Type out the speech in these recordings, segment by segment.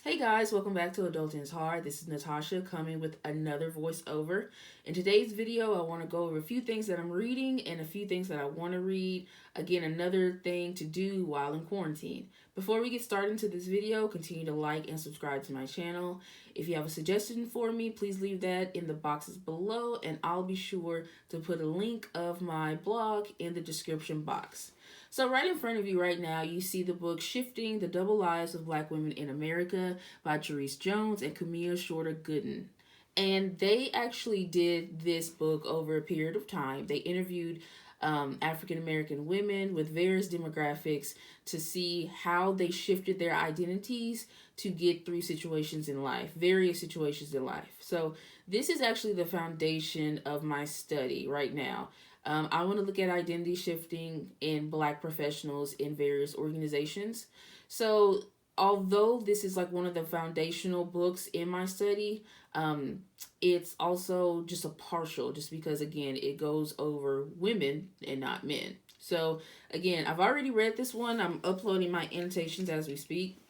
Hey guys, welcome back to Adulting is Hard. This is Natasha coming with another voiceover. In today's video, I want to go over a few things that I'm reading and a few things that I want to read. Again, another thing to do while in quarantine. Before we get started into this video, continue to like and subscribe to my channel. If you have a suggestion for me, please leave that in the boxes below and I'll be sure to put a link of my blog in the description box. So right in front of you right now, you see the book Shifting the Double Lives of Black Women in America by Therese Jones and Camille Shorter Gooden. And they actually did this book over a period of time. They interviewed African American women with various demographics to see how they shifted their identities to get through situations in life, various situations in life. So this is actually the foundation of my study right now. I want to look at identity shifting in Black professionals in various organizations. So, although this is like one of the foundational books in my study, it's also just a partial, just because, again, it goes over women and not men. So, again, I've already read this one. I'm uploading my annotations as we speak.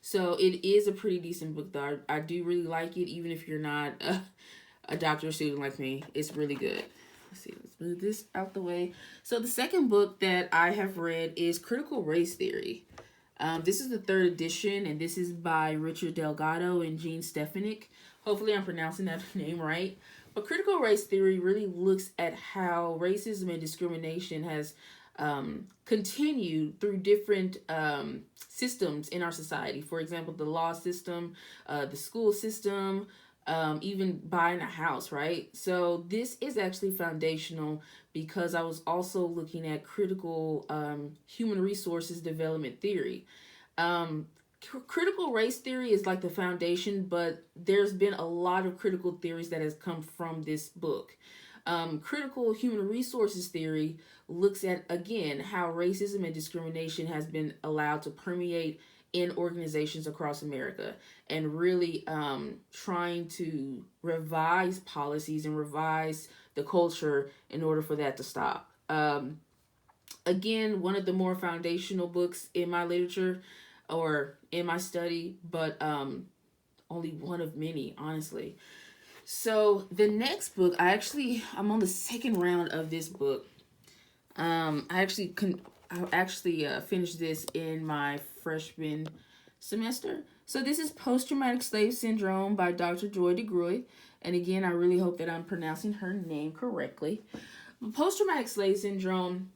So, it is a pretty decent book, though. I do really like it, even if you're not a doctoral student like me. It's really good. Let's see, let's move this out the way. So the second book that I have read is Critical Race Theory. This is the third edition, and this is by Richard Delgado and Jean Stefanik. Hopefully I'm pronouncing that name right. But Critical Race Theory really looks at how racism and discrimination has continued through different systems in our society. For example, the law system, the school system, even buying a house, right? So this is actually foundational because I was also looking at critical human resources development theory. Critical race theory is like the foundation, but there's been a lot of critical theories that has come from this book. Critical human resources theory looks at, again, how racism and discrimination has been allowed to permeate in organizations across America and really trying to revise policies and revise the culture in order for that to stop. Again, one of the more foundational books in my literature or in my study, but only one of many, honestly. So the next book, I'm on the second round of this book. I actually finished this in my freshman semester. So this is Post-Traumatic Slave Syndrome by Dr. Joy DeGruy. And again, I really hope that I'm pronouncing her name correctly. Post-Traumatic Slave Syndrome,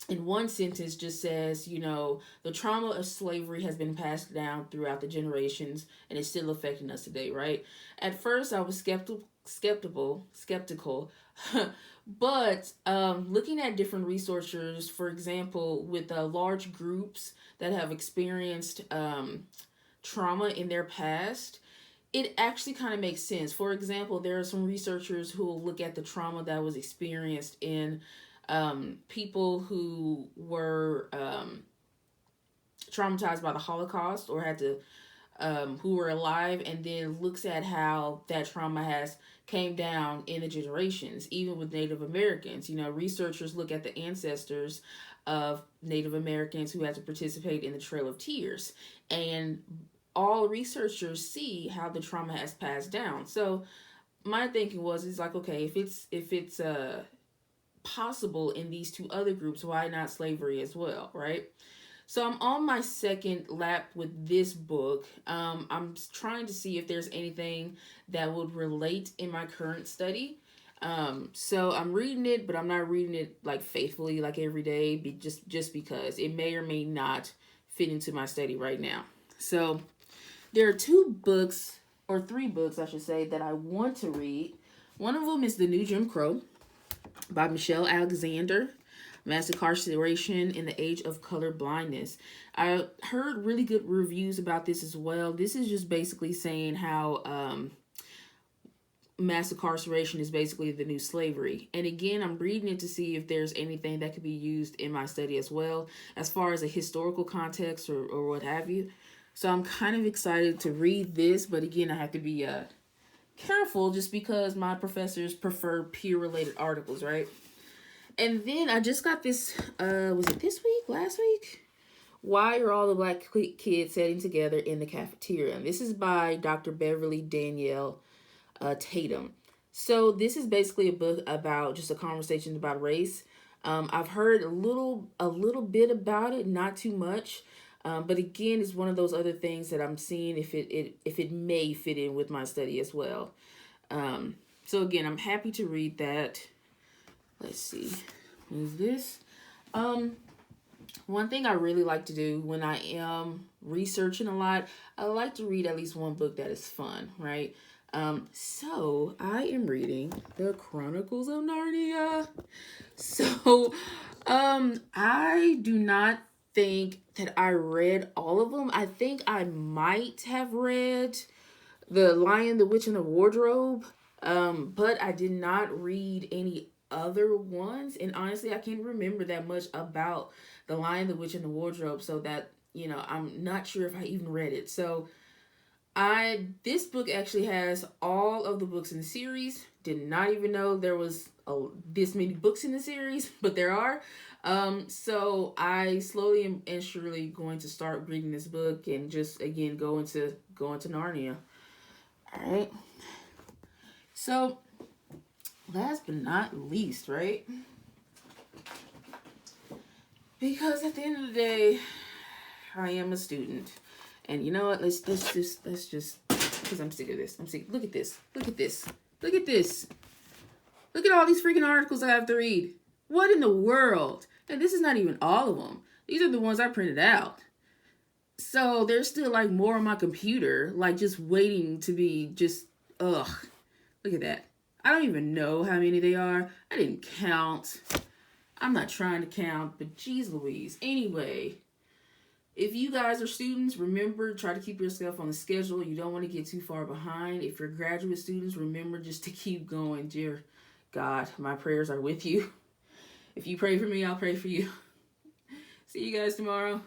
in one sentence, just says, the trauma of slavery has been passed down throughout the generations and it's still affecting us today, right? At first, I was skeptical, but looking at different researchers, for example, with large groups that have experienced trauma in their past, it actually kind of makes sense. For example, there are some researchers who will look at the trauma that was experienced in people who were traumatized by the Holocaust or had to who were alive, and then looks at how that trauma has came down in the generations, even with Native Americans. Researchers look at the ancestors of Native Americans who had to participate in the Trail of Tears, and all researchers see how the trauma has passed down. So my thinking was, it's like, okay, if it's possible in these two other groups, why not slavery as well, right? So I'm on my second lap with this book. I'm trying to see if there's anything that would relate in my current study. So I'm reading it, but I'm not reading it like faithfully, like every day, just because it may or may not fit into my study right now. So there are two books, or three books, I should say, that I want to read. One of them is The New Jim Crow by Michelle Alexander. Mass Incarceration in the Age of Color Blindness. I heard really good reviews about this as well. This is just basically saying how mass incarceration is basically the new slavery. And again, I'm reading it to see if there's anything that could be used in my study as well, as far as a historical context or what have you. So I'm kind of excited to read this, but again, I have to be careful just because my professors prefer peer-related articles, right? And then I just got this, was it this week, last week? Why are all the black kids sitting together in the cafeteria? And this is by Dr. Beverly Danielle Tatum. So this is basically a book about just a conversation about race. I've heard a little bit about it, not too much. But again, it's one of those other things that I'm seeing if it may fit in with my study as well. So again, I'm happy to read that. Let's see, who's this? One thing I really like to do when I am researching a lot, I like to read at least one book that is fun, right? So I am reading The Chronicles of Narnia. So, I do not think that I read all of them. I think I might have read The Lion, the Witch, and the Wardrobe, but I did not read any other ones. And honestly, I can't remember that much about The Lion, the Witch, and the Wardrobe, so that, I'm not sure if I even read it. So, this book actually has all of the books in the series. Did not even know there was this many books in the series, but there are. So I slowly and surely going to start reading this book and just again go into Narnia. All right. So last but not least, right? Because at the end of the day, I am a student. And you know what? Let's just because I'm sick of this. I'm sick. Look at this. Look at this. Look at this. Look at all these freaking articles I have to read. What in the world? And this is not even all of them. These are the ones I printed out. So there's still like more on my computer, like just waiting to be just, ugh. Look at that. I don't even know how many they are. I didn't count. I'm not trying to count, but geez Louise. Anyway. If you guys are students, remember, try to keep yourself on the schedule. You don't want to get too far behind. If you're graduate students, remember just to keep going. Dear God, my prayers are with you. If you pray for me, I'll pray for you. See you guys tomorrow.